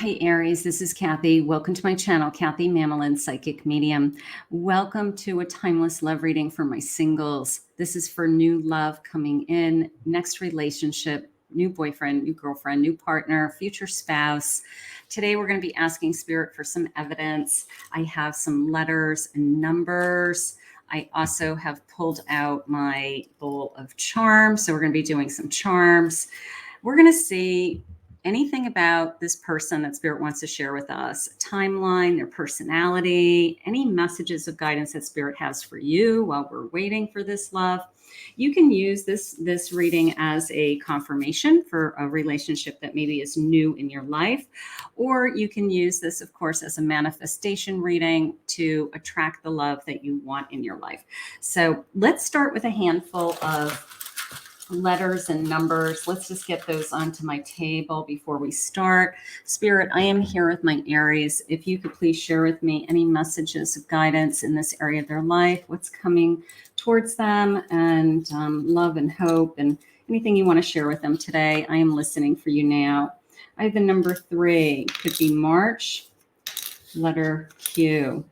Hi, Aries. This is Kathy. Welcome to my channel, Kathy Mamolen, Psychic Medium. Welcome to a timeless love reading for my singles. This is for new love coming in, next relationship, new boyfriend, new girlfriend, new partner, future spouse. Today, we're going to be asking Spirit for some evidence. I have some letters and numbers. I also have pulled out my bowl of charms. So we're going to be doing some charms. We're going to see anything about this person that Spirit wants to share with us, a timeline, their personality, any messages of guidance that Spirit has for you while we're waiting for this love. You can use this reading as a confirmation for a relationship that maybe is new in your life, or you can use this, of course, as a manifestation reading to attract the love that you want in your life. So let's start with a handful of letters and numbers. Let's just get those onto my table before we start. Spirit, I am here with my Aries. If you could please share with me any messages of guidance in this area of their life, what's coming towards them, and love and hope, and anything you want to share with them today. I am listening for you now. I have the number 3. Could be March, letter Q.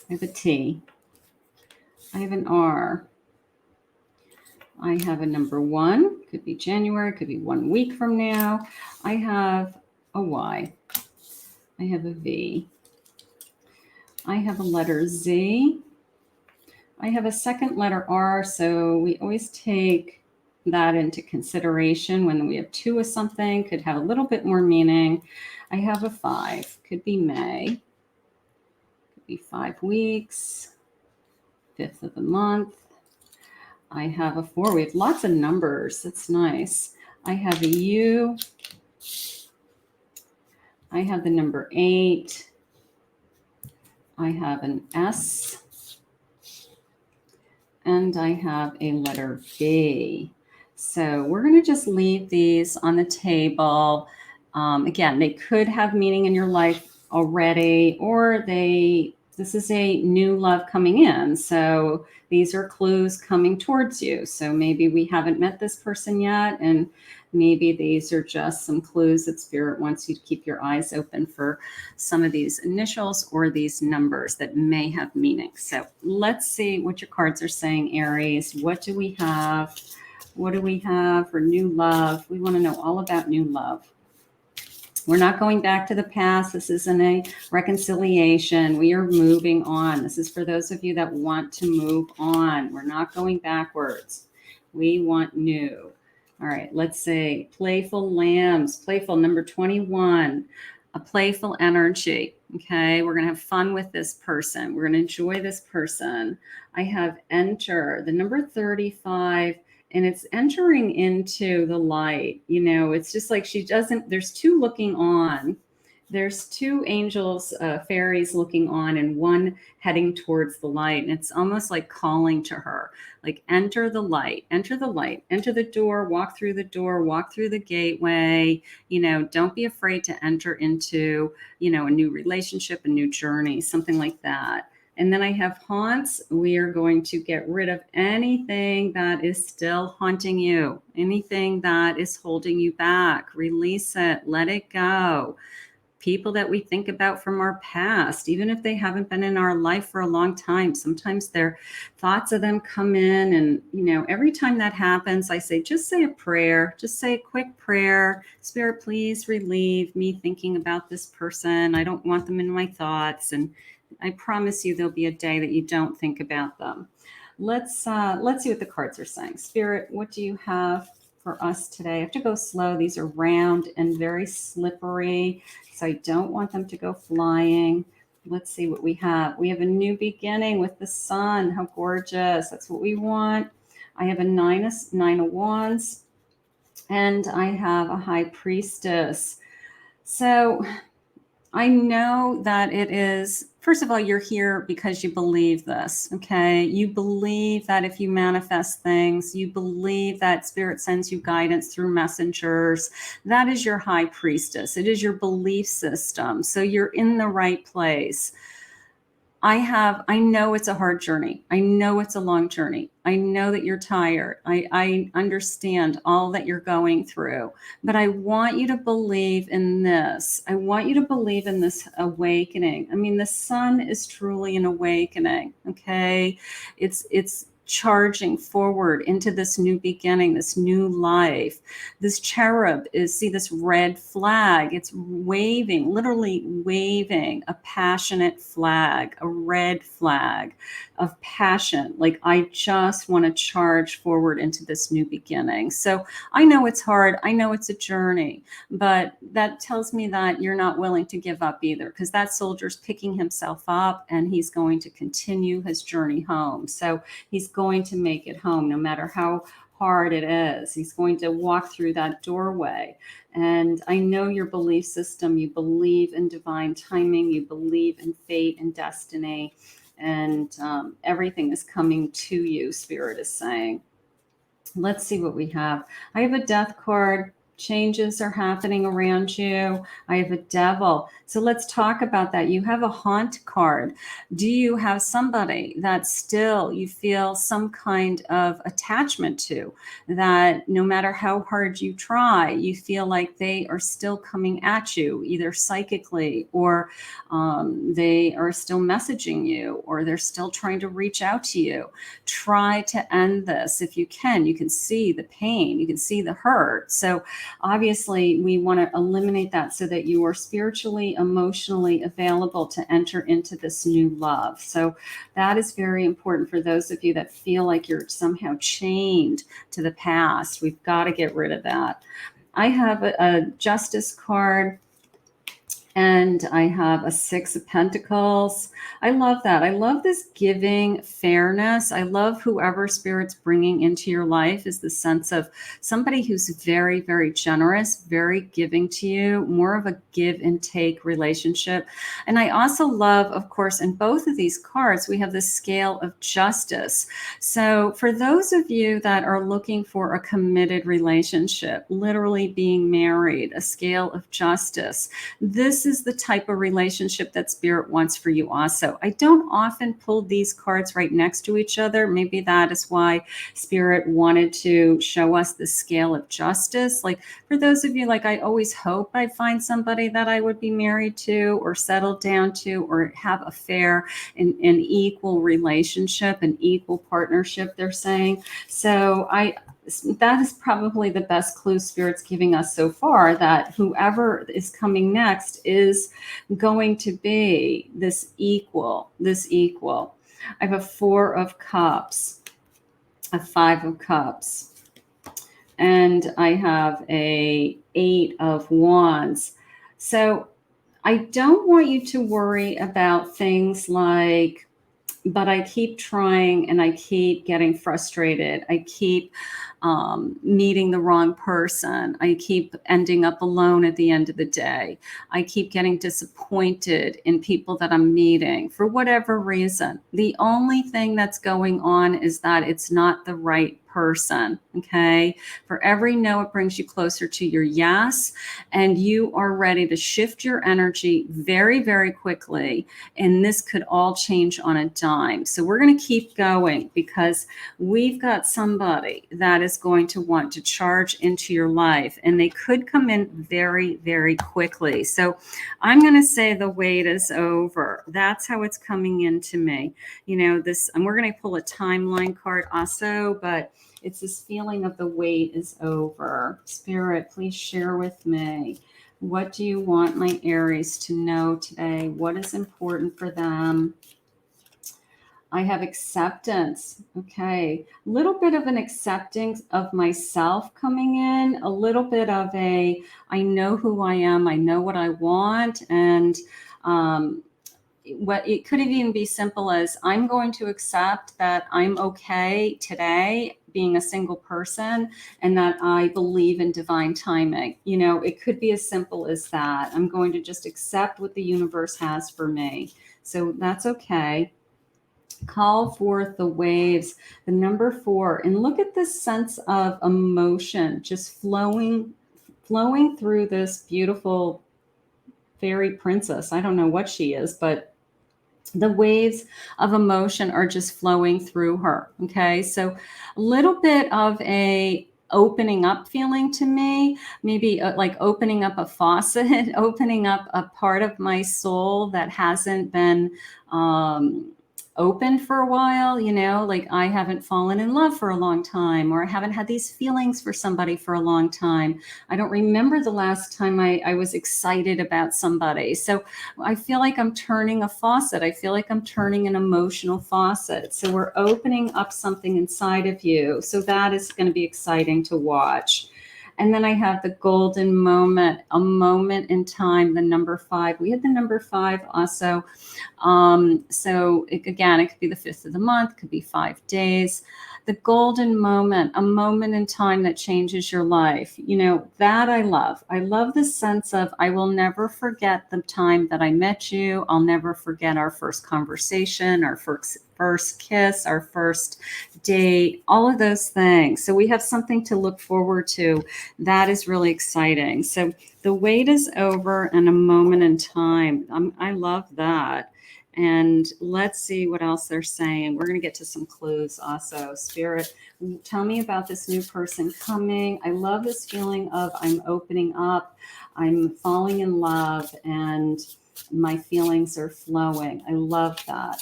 I have a T. I have an R. I have a number 1, could be January, could be 1 week from now. I have a Y. I have a V. I have a letter Z. I have a second letter R, so we always take that into consideration when we have 2 of something, could have a little bit more meaning. I have a 5, could be May, could be 5 weeks, 5th of the month. I have a 4. We have lots of numbers. That's nice. I have a U. I have the number 8. I have an S. And I have a letter B. So we're going to just leave these on the table. Again, they could have meaning in your life already, or this is a new love coming in. So these are clues coming towards you. So maybe we haven't met this person yet, and maybe these are just some clues that Spirit wants you to keep your eyes open for some of these initials or these numbers that may have meaning. So let's see what your cards are saying, Aries. What do we have? What do we have for new love? We want to know all about new love. We're not going back to the past. This isn't a reconciliation. We are moving on. This is for those of you that want to move on. We're not going backwards. We want new. All right, let's say playful lambs, playful number 21, a playful energy. Okay, we're going to have fun with this person. We're going to enjoy this person. I have enter, the number 35. And it's entering into the light. You know, it's just like there's 2 looking on. There's 2 angels, fairies looking on, and 1 heading towards the light. And it's almost like calling to her, like, enter the light, enter the light, enter the door, walk through the gateway. You know, don't be afraid to enter into, a new relationship, a new journey, something like that. And then I have haunts. We are going to get rid of anything that is still haunting you, anything that is holding you back. Release it, let it go. People that we think about from our past, even if they haven't been in our life for a long time, sometimes their thoughts of them come in. And, every time that happens, I say, just say a prayer, just say a quick prayer. Spirit, please relieve me thinking about this person. I don't want them in my thoughts. And I promise you there'll be a day that you don't think about them. Let's see what the cards are saying. Spirit, what do you have for us today? I have to go slow. These are round and very slippery, so I don't want them to go flying. Let's see what we have. We have a new beginning with the sun. How gorgeous. That's what we want. I have a 9 of wands, and I have a high priestess. So I know that it is, first of all, you're here because you believe this, okay? You believe that if you manifest things, you believe that Spirit sends you guidance through messengers. That is your high priestess. It is your belief system. So you're in the right place. I know it's a hard journey. I know it's a long journey. I know that you're tired. I understand all that you're going through, but I want you to believe in this. I want you to believe in this awakening. I mean, the sun is truly an awakening. Okay. It's charging forward into this new beginning, this new life. This cherub is, see this red flag, it's waving, literally waving a passionate flag, a red flag of passion. Like, I just want to charge forward into this new beginning. So I know it's hard. I know it's a journey, but that tells me that you're not willing to give up either, because that soldier's picking himself up and he's going to continue his journey home. So he's going to make it home no matter how hard it is. He's going to walk through that doorway. And I know your belief system. You believe in divine timing. You believe in fate and destiny. And everything is coming to you, Spirit is saying. Let's see what we have. I have a death card. Changes are happening around you. I have a devil. So let's talk about that. You have a haunt card. Do you have somebody that still you feel some kind of attachment to, that no matter how hard you try, you feel like they are still coming at you, either psychically, or they are still messaging you, or they're still trying to reach out to you? Try to end this if you can. You can see the pain, you can see the hurt. So obviously, we want to eliminate that so that you are spiritually, emotionally available to enter into this new love. So that is very important for those of you that feel like you're somehow chained to the past. We've got to get rid of that. I have a justice card. And I have a 6 of Pentacles. I love that. I love this giving fairness. I love whoever Spirit's bringing into your life is the sense of somebody who's very, very generous, very giving to you, more of a give and take relationship. And I also love, of course, in both of these cards, we have the scale of justice. So for those of you that are looking for a committed relationship, literally being married, a scale of justice, this is the type of relationship that Spirit wants for you also. I don't often pull these cards right next to each other. Maybe that is why Spirit wanted to show us the scale of justice. Like, for those of you, like, I always hope I'd find somebody that I would be married to or settled down to or have a fair and equal relationship, an equal partnership, they're saying. So that is probably the best clue Spirit's giving us so far, that whoever is coming next is going to be this equal. I have a 4 of Cups, a 5 of Cups, and I have a 8 of Wands. So I don't want you to worry about things like, but I keep trying and I keep getting frustrated. I keep meeting the wrong person. I keep ending up alone at the end of the day. I keep getting disappointed in people that I'm meeting for whatever reason. The only thing that's going on is that it's not the right person. Okay. For every no, it brings you closer to your yes. And you are ready to shift your energy very, very quickly. And this could all change on a dime. So we're going to keep going, because we've got somebody that is going to want to charge into your life, and they could come in very, very quickly. So I'm going to say the wait is over. That's how it's coming into me. You know, this, and we're going to pull a timeline card also, but it's this feeling of the wait is over. Spirit, please share with me. What do you want my Aries to know today? What is important for them? I have acceptance. Okay. A little bit of an acceptance of myself coming in, a little bit of a, I know who I am. I know what I want. And, what it could even be simple as, I'm going to accept that I'm okay today being a single person, and that I believe in divine timing. You know, it could be as simple as that. I'm going to just accept what the universe has for me. So that's okay. Call forth the waves, the number 4, and look at this sense of emotion just flowing through this beautiful fairy princess. I don't know what she is, but The waves of emotion are just flowing through her. Okay. So a little bit of a opening up feeling to me, maybe like opening up a faucet, opening up a part of my soul that hasn't been open for a while, like I haven't fallen in love for a long time, or I haven't had these feelings for somebody for a long time. I don't remember the last time I was excited about somebody. So I feel like I'm turning a faucet. I feel like I'm turning an emotional faucet. So we're opening up something inside of you. So that is going to be exciting to watch. And then I have the golden moment, a moment in time, the number 5. We had the number 5 also. Again, it could be the 5th of the month, could be 5 days. The golden moment, a moment in time that changes your life. That I love. I love the sense of, I will never forget the time that I met you. I'll never forget our first conversation, our first kiss, our first date, all of those things. So we have something to look forward to. That is really exciting. So the wait is over and a moment in time. I love that. And let's see what else they're saying. We're going to get to some clues also. Spirit, tell me about this new person coming. I love this feeling of I'm opening up, I'm falling in love, and my feelings are flowing. I love that.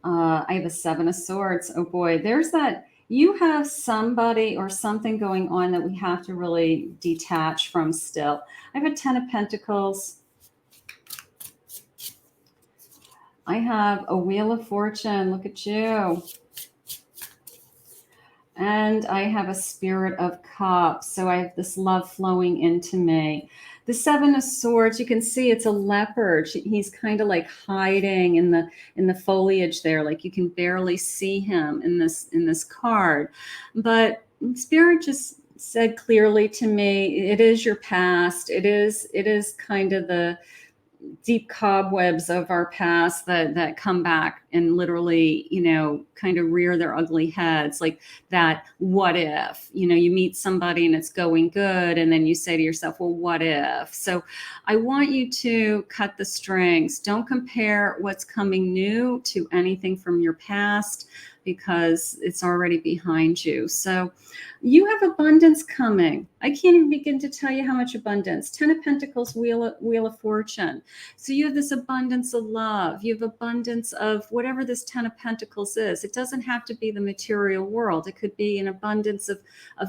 I have a 7 of Swords. Oh boy, there's that. You have somebody or something going on that we have to really detach from still. I have a 10 of Pentacles. I have a Wheel of Fortune. Look at you. And I have a Spirit of Cups. So I have this love flowing into me. The 7 of Swords, you can see it's a leopard. He's kind of like hiding in the foliage there. Like you can barely see him in this card. But Spirit just said clearly to me, it is your past. It is kind of the deep cobwebs of our past that come back and literally, kind of rear their ugly heads. Like that, what if, you meet somebody and it's going good, and then you say to yourself, well, what if? So I want you to cut the strings. Don't compare what's coming new to anything from your past, because it's already behind you. So you have abundance coming. I can't even begin to tell you how much abundance. 10 of Pentacles, Wheel of Fortune. So you have this abundance of love. You have abundance of whatever this 10 of Pentacles is. It doesn't have to be the material world. It could be an abundance of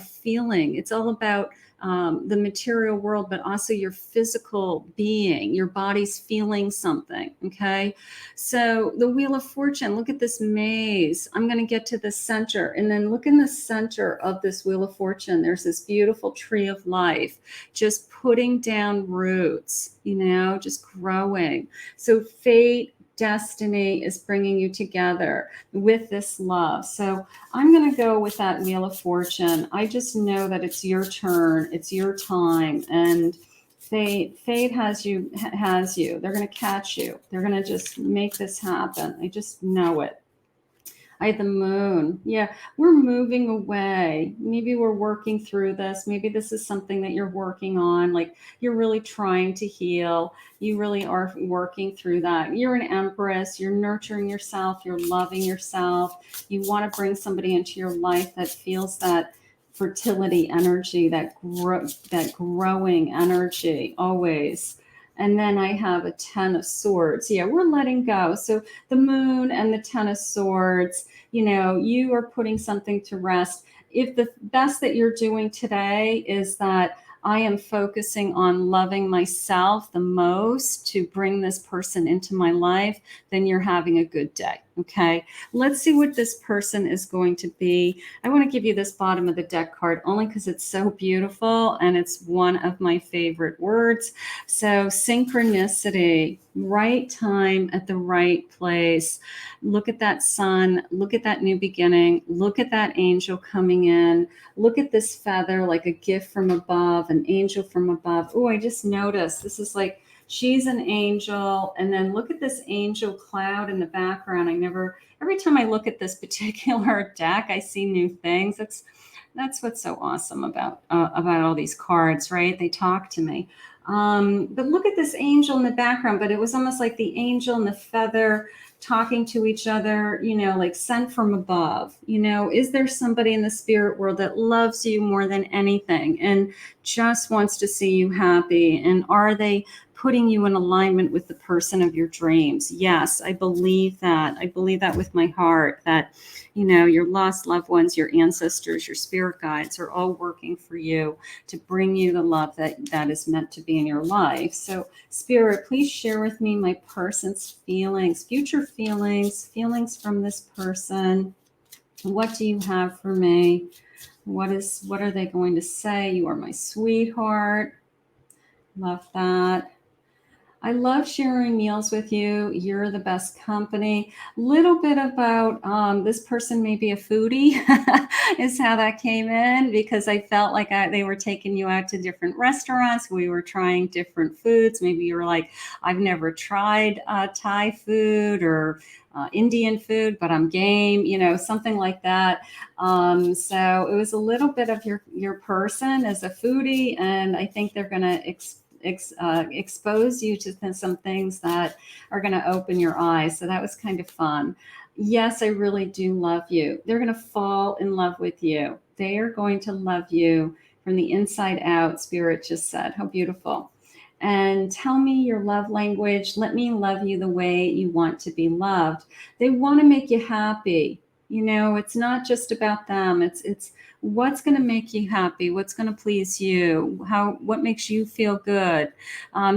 feeling. It's all about the material world, but also your physical being. Your body's feeling something, okay? So the Wheel of Fortune, look at this maze. I'm going to get to the center, and then look in the center of this Wheel of Fortune. There's this beautiful tree of life, just putting down roots, just growing. So fate, destiny is bringing you together with this love. So I'm going to go with that Wheel of Fortune. I just know that it's your turn. It's your time. And fate has you. They're going to catch you. They're going to just make this happen. I just know it. I had the Moon. Yeah, we're moving away. Maybe we're working through this. Maybe this is something that you're working on. Like you're really trying to heal. You really are working through that. You're an Empress. You're nurturing yourself. You're loving yourself. You want to bring somebody into your life that feels that fertility energy, that growing energy always. And then I have a 10 of Swords. Yeah, we're letting go. So the Moon and the 10 of Swords, you are putting something to rest. If the best that you're doing today is that I am focusing on loving myself the most to bring this person into my life, then you're having a good day. Okay, let's see what this person is going to be. I want to give you this bottom of the deck card only because it's so beautiful and it's one of my favorite words. So synchronicity, right time at the right place. Look at that sun. Look at that new beginning. Look at that angel coming in. Look at this feather, like a gift from above, an angel from above. Oh, I just noticed this is like, she's an angel. And then look at this angel cloud in the background. Every time I look at this particular deck, I see new things. That's what's so awesome about all these cards, right? They talk to me. But look at this angel in the background, but it was almost like the angel and the feather talking to each other, you know, like sent from above. You know, is there somebody in the spirit world that loves you more than anything and just wants to see you happy? And are they putting you in alignment with the person of your dreams? Yes, I believe that. I believe that with my heart, that, you know, your lost loved ones, your ancestors, your spirit guides are all working for you to bring you the love that is meant to be in your life. So Spirit, please share with me my person's feelings, future feelings, feelings from this person. What do you have for me? What are they going to say? You are my sweetheart. Love that. I love sharing meals with you. You're the best company. Little bit about this person may be a foodie is how that came in, because I felt like they were taking you out to different restaurants. We were trying different foods. Maybe you were like, I've never tried Thai food or Indian food, but I'm game, you know, something like that. So it was a little bit of your person as a foodie, and I think they're going to expose you to some things that are going to open your eyes. So that was kind of fun. Yes, I really do love you. They're going to fall in love with you. They are going to love you from the inside out, Spirit just said. How beautiful. And tell me your love language. Let me love you the way you want to be loved. They want to make you happy. You know, it's not just about them. It's what's going to make you happy, what's going to please you, what makes you feel good.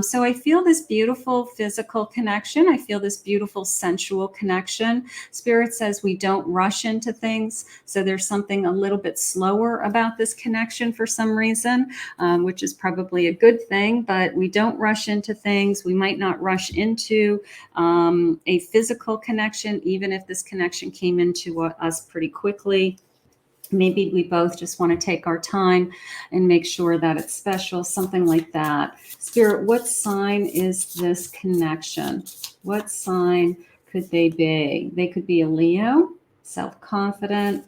So I feel this beautiful physical connection. I feel this beautiful sensual connection. Spirit says we don't rush into things. So there's something a little bit slower about this connection for some reason, which is probably a good thing, but we don't rush into things. We might not rush into a physical connection, even if this connection came into us pretty quickly. Maybe we both just want to take our time and make sure that it's special, something like that. Spirit, what sign is this connection? What sign could they be? They could be a Leo, self-confident.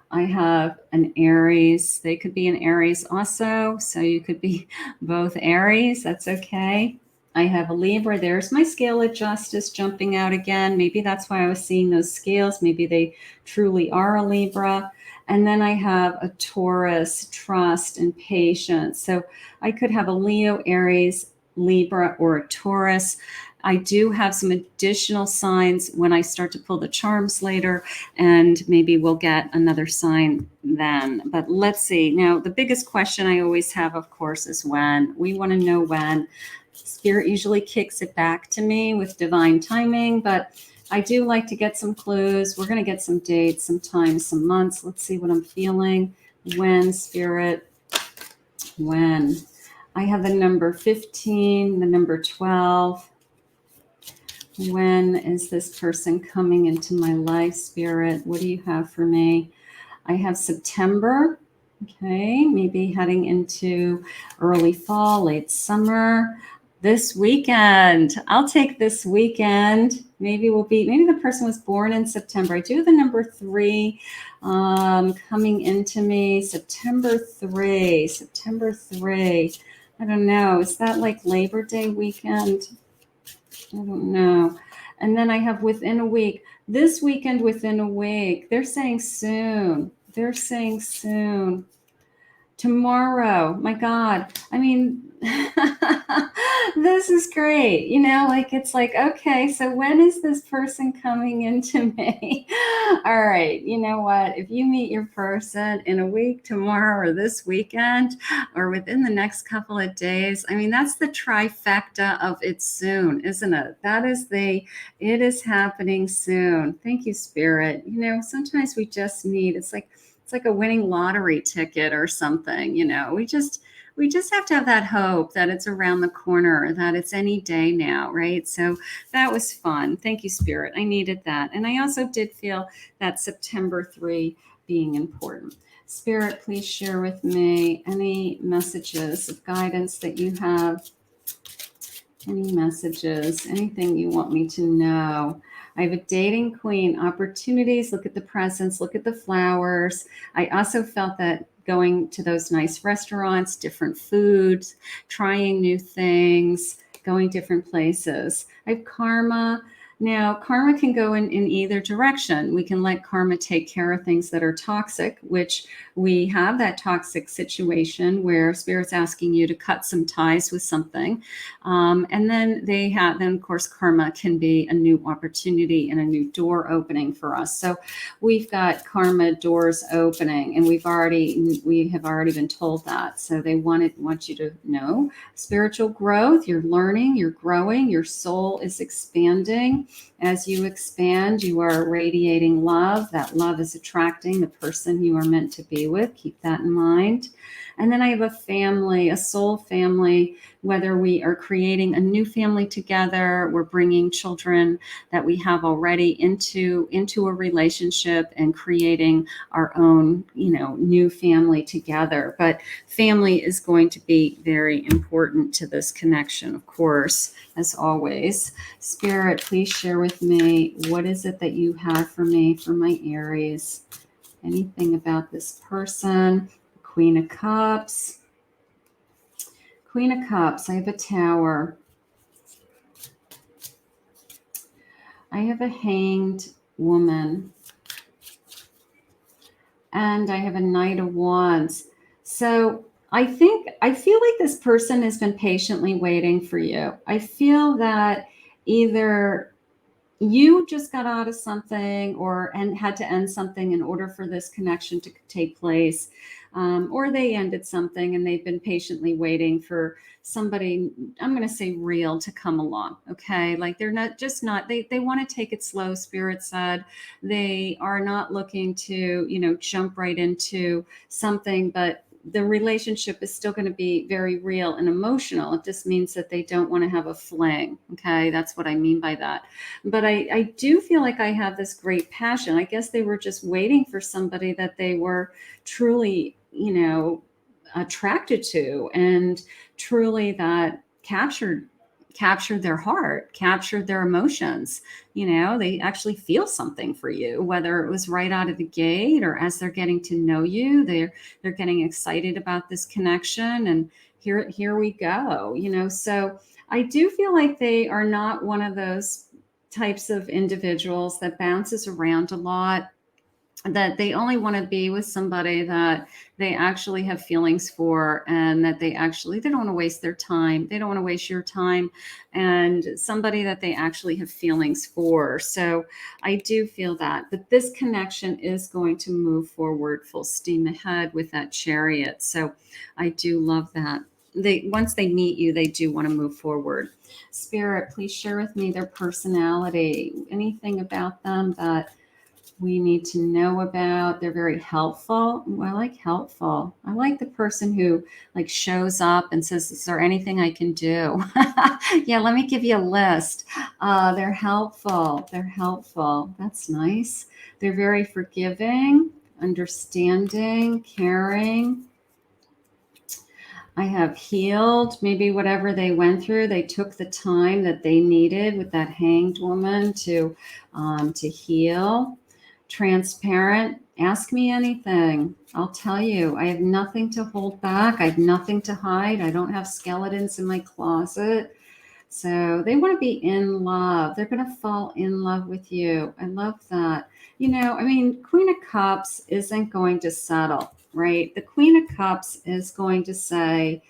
I have an Aries. They could be an Aries also. So you could be both Aries. That's okay. I have a Libra. There's my scale of justice jumping out again. Maybe that's why I was seeing those scales. Maybe they truly are a Libra. And then I have a Taurus, trust and patience. So I could have a Leo, Aries, Libra, or a Taurus. I do have some additional signs when I start to pull the charms later, and maybe we'll get another sign then. But let's see. Now, the biggest question I always have, of course, is when. We want to know when. Spirit usually kicks it back to me with divine timing, but I do like to get some clues. We're going to get some dates, some times, some months. Let's see what I'm feeling. When, Spirit, when. I have the number 15, the number 12. When is this person coming into my life, Spirit? What do you have for me? I have September. Okay, maybe heading into early fall, late summer. This weekend. I'll take this weekend. Maybe the person was born in September. I do have the number 3 coming into me. September 3. I don't know. Is that like Labor Day weekend? I don't know. And then I have within a week. This weekend within a week. They're saying soon. Tomorrow. My God. I mean, this is great. You know, like it's like, okay, so when is this person coming into me? All right. You know what? If you meet your person in a week, tomorrow, or this weekend, or within the next couple of days, I mean, that's the trifecta of it's soon, isn't it? It is happening soon. Thank you, Spirit. You know, sometimes we just need, it's like a winning lottery ticket or something, you know. We just have to have that hope that it's around the corner, that it's any day now, right? So that was fun. Thank you, Spirit. I needed that. And I also did feel that September 3 being important. Spirit, please share with me any messages of guidance that you have. Any messages, anything you want me to know. I have a dating queen, opportunities. Look at the presents, look at the flowers. I also felt that going to those nice restaurants, different foods, trying new things, going different places. I have karma. Now, karma can go in either direction. We can let karma take care of things that are toxic, which we have that toxic situation where Spirit's asking you to cut some ties with something. And then then of course, karma can be a new opportunity and a new door opening for us. So we've got karma doors opening, and we have already been told that. So they want you to know spiritual growth. You're learning, you're growing, your soul is expanding. As you expand, you are radiating love. That love is attracting the person you are meant to be with. Keep that in mind. And then I have a family, a soul family, whether we are creating a new family together, we're bringing children that we have already into a relationship and creating our own, new family together. But family is going to be very important to this connection, of course, as always. Spirit, please share with me, what is it that you have for me, for my Aries? Anything about this person? Queen of Cups. Queen of Cups. I have a Tower. I have a Hanged Woman. And I have a Knight of Wands. So I feel like this person has been patiently waiting for you. I feel that either you just got out of something and had to end something in order for this connection to take place, or they ended something and they've been patiently waiting for somebody, I'm going to say real, to come along. Okay. Like they're they want to take it slow. Spirit said they are not looking to, jump right into something, but the relationship is still going to be very real and emotional. It just means that they don't want to have a fling. Okay. That's what I mean by that. But I do feel like I have this great passion. I guess they were just waiting for somebody that they were truly, attracted to, and truly that captured their heart, captured their emotions. They actually feel something for you, whether it was right out of the gate or as they're getting to know you, they're getting excited about this connection, and here we go. So I do feel like they are not one of those types of individuals that bounces around a lot, that they only want to be with somebody that they actually have feelings for, and that they don't want to waste their time. They don't want to waste your time, and somebody that they actually have feelings for. So I do feel that. But this connection is going to move forward full steam ahead with that Chariot. So I do love that. Once they meet you, they do want to move forward. Spirit, please share with me their personality. Anything about them that we need to know about? They're very helpful. Ooh, I like helpful. I like the person who shows up and says, is there anything I can do? Yeah, let me give you a list. They're helpful. They're helpful. That's nice. They're very forgiving, understanding, caring. I have healed. Maybe whatever they went through, they took the time that they needed with that Hanged Woman to heal. Transparent. Ask me anything. I'll tell you. I have nothing to hold back. I have nothing to hide. I don't have skeletons in my closet. So they want to be in love. They're going to fall in love with you. I love that. Queen of Cups isn't going to settle, right? The Queen of Cups is going to say,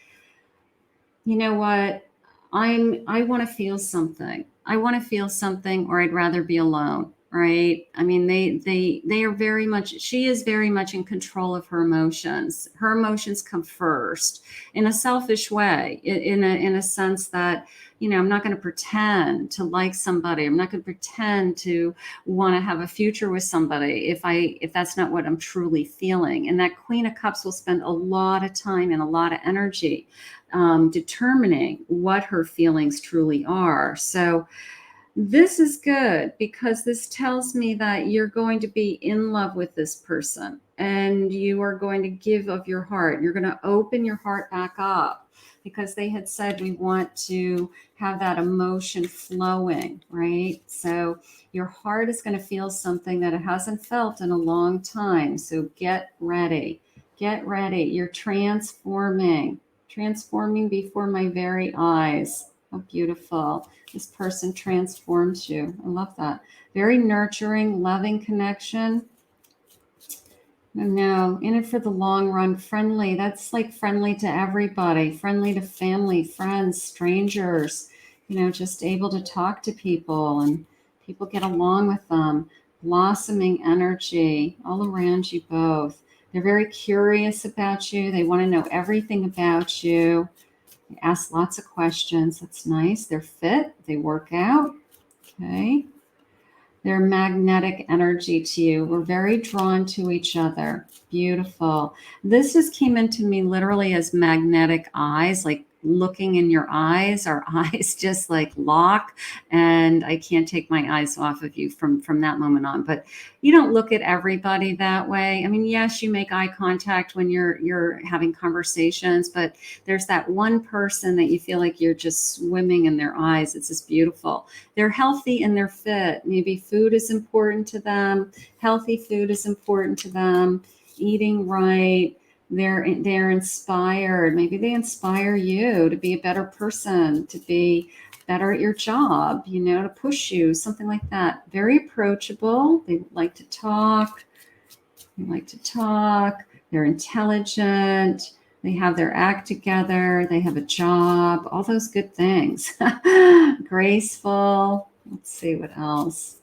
you know what? I want to feel something. I want to feel something, or I'd rather be alone. Right. They are very much, she is very much in control of her emotions. Her emotions come first in a selfish way, in a sense that, I'm not going to pretend to like somebody. I'm not going to pretend to want to have a future with somebody if that's not what I'm truly feeling. And that Queen of Cups will spend a lot of time and a lot of energy determining what her feelings truly are. So this is good, because this tells me that you're going to be in love with this person, and you are going to give of your heart. You're going to open your heart back up, because they had said we want to have that emotion flowing, right? So your heart is going to feel something that it hasn't felt in a long time. So get ready. Get ready. You're transforming before my very eyes. How beautiful. This person transforms you. I love that. Very nurturing, loving connection. No, in it for the long run, friendly. That's like friendly to everybody, friendly to family, friends, strangers, just able to talk to people and people get along with them. Blossoming energy all around you both. They're very curious about you. They want to know everything about you. They ask lots of questions. That's nice. They're fit. They work out. Okay. Their magnetic energy to you. We're very drawn to each other. Beautiful. This just came into me literally as magnetic eyes, like looking in your eyes. Our eyes just like lock, and I can't take my eyes off of you from that moment on. But you don't look at everybody that way. I mean, yes, you make eye contact when you're having conversations, but there's that one person that you feel like you're just swimming in their eyes. It's just beautiful. They're healthy and they're fit. Maybe food is important to them. Healthy food is important to them. Eating right. They're inspired. Maybe they inspire you to be a better person, to be better at your job, to push you, something like that. Very approachable. They like to talk. They're intelligent. They have their act together. They have a job, all those good things. Graceful. Let's see what else.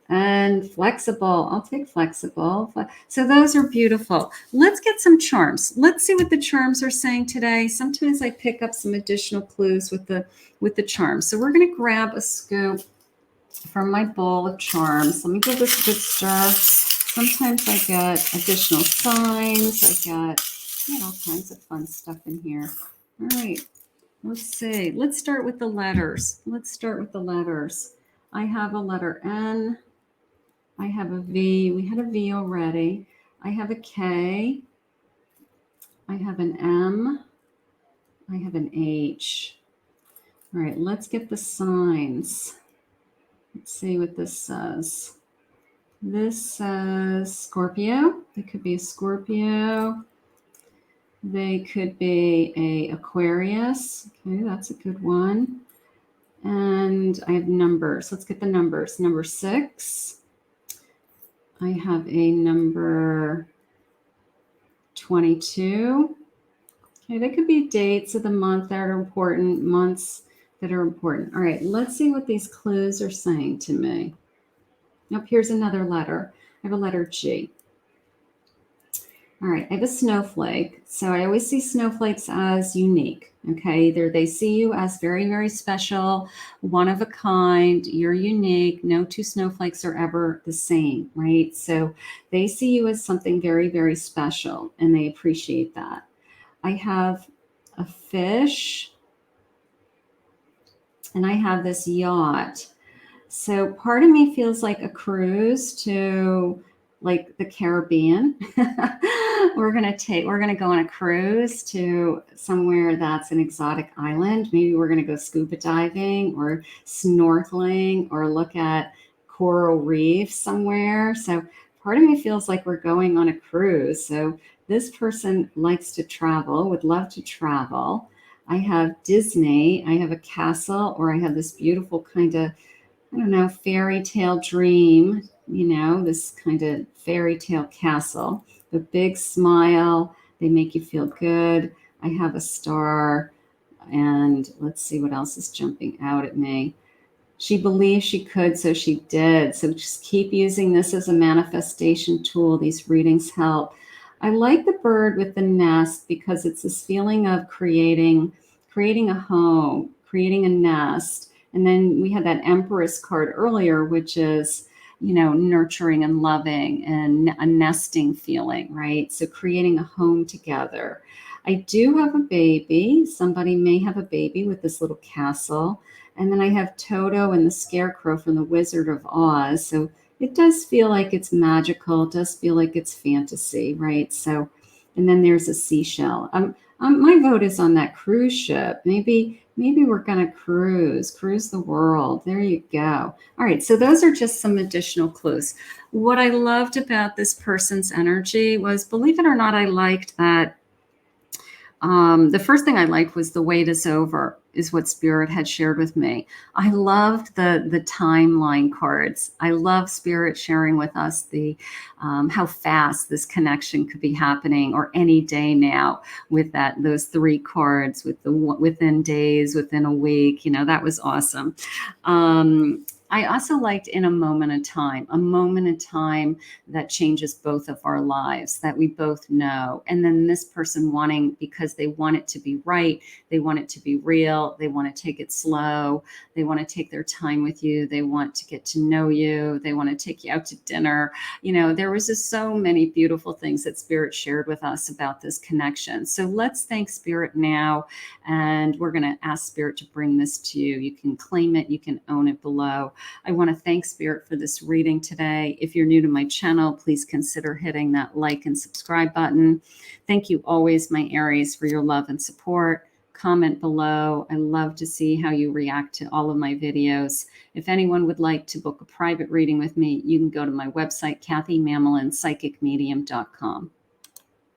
And flexible. I'll take flexible. So those are beautiful. Let's get some charms. Let's see what the charms are saying today. Sometimes I pick up some additional clues with the charms. So we're going to grab a scoop from my bowl of charms. Let me give this a good stir. Sometimes I get additional signs. I get all kinds of fun stuff in here. All right. Let's see. Let's start with the letters. I have a letter N. I have a V. We had a V already. I have a K. I have an M. I have an H. All right, let's get the signs. Let's see what this says. This says Scorpio. They could be a Scorpio. They could be a Aquarius. Okay, that's a good one. And I have numbers. Let's get the numbers. Number 6. I have a number 22. Okay, they could be dates of the month that are important, months that are important. All right, let's see what these clues are saying to me. Nope, here's another letter. I have a letter G. All right, I have a snowflake. So I always see snowflakes as unique. Okay, either they see you as very, very special, one of a kind, you're unique. No two snowflakes are ever the same, right? So they see you as something very, very special, and they appreciate that. I have a fish, and I have this yacht. So part of me feels like a cruise to like the Caribbean. We're gonna go on a cruise to somewhere that's an exotic island. Maybe we're gonna go scuba diving or snorkeling or look at coral reefs somewhere. So part of me feels like we're going on a cruise. So this person likes to travel, would love to travel. I have Disney, I have a castle, or I have this beautiful kind of, I don't know, fairy tale dream, this kind of fairy tale castle. The big smile, they make you feel good. I have a star, and let's see what else is jumping out at me. She believed she could, so she did. So just keep using this as a manifestation tool. These readings help. I like the bird with the nest because it's this feeling of creating a home, creating a nest. And then we had that Empress card earlier, which is, nurturing and loving and a nesting feeling, right? So creating a home together. I do have a baby. Somebody may have a baby with this little castle. And then I have Toto and the Scarecrow from the Wizard of Oz. So it does feel like it's magical. It does feel like it's fantasy, right? So, and then there's a seashell. I'm My vote is on that cruise ship. Maybe we're going to cruise the world. There you go. All right, so those are just some additional clues. What I loved about this person's energy was, believe it or not, I liked that. The first thing I liked was the wait is over, is what Spirit had shared with me. I loved the timeline cards. I love Spirit sharing with us the how fast this connection could be happening, or any day now, with those 3 cards, with the within days, within a week. That was awesome. I also liked in a moment of time that changes both of our lives, that we both know. And then this person wanting, because they want it to be right, they want it to be real, they want to take it slow, they want to take their time with you, they want to get to know you, they want to take you out to dinner. There was just so many beautiful things that Spirit shared with us about this connection. So let's thank Spirit now, and we're going to ask Spirit to bring this to you. You can claim it, you can own it below. I want to thank Spirit for this reading today. If you're new to my channel, please consider hitting that like and subscribe button. Thank you always, my Aries, for your love and support. Comment below. I love to see how you react to all of my videos. If anyone would like to book a private reading with me, you can go to my website, KathyMamolenPsychicMedium.com.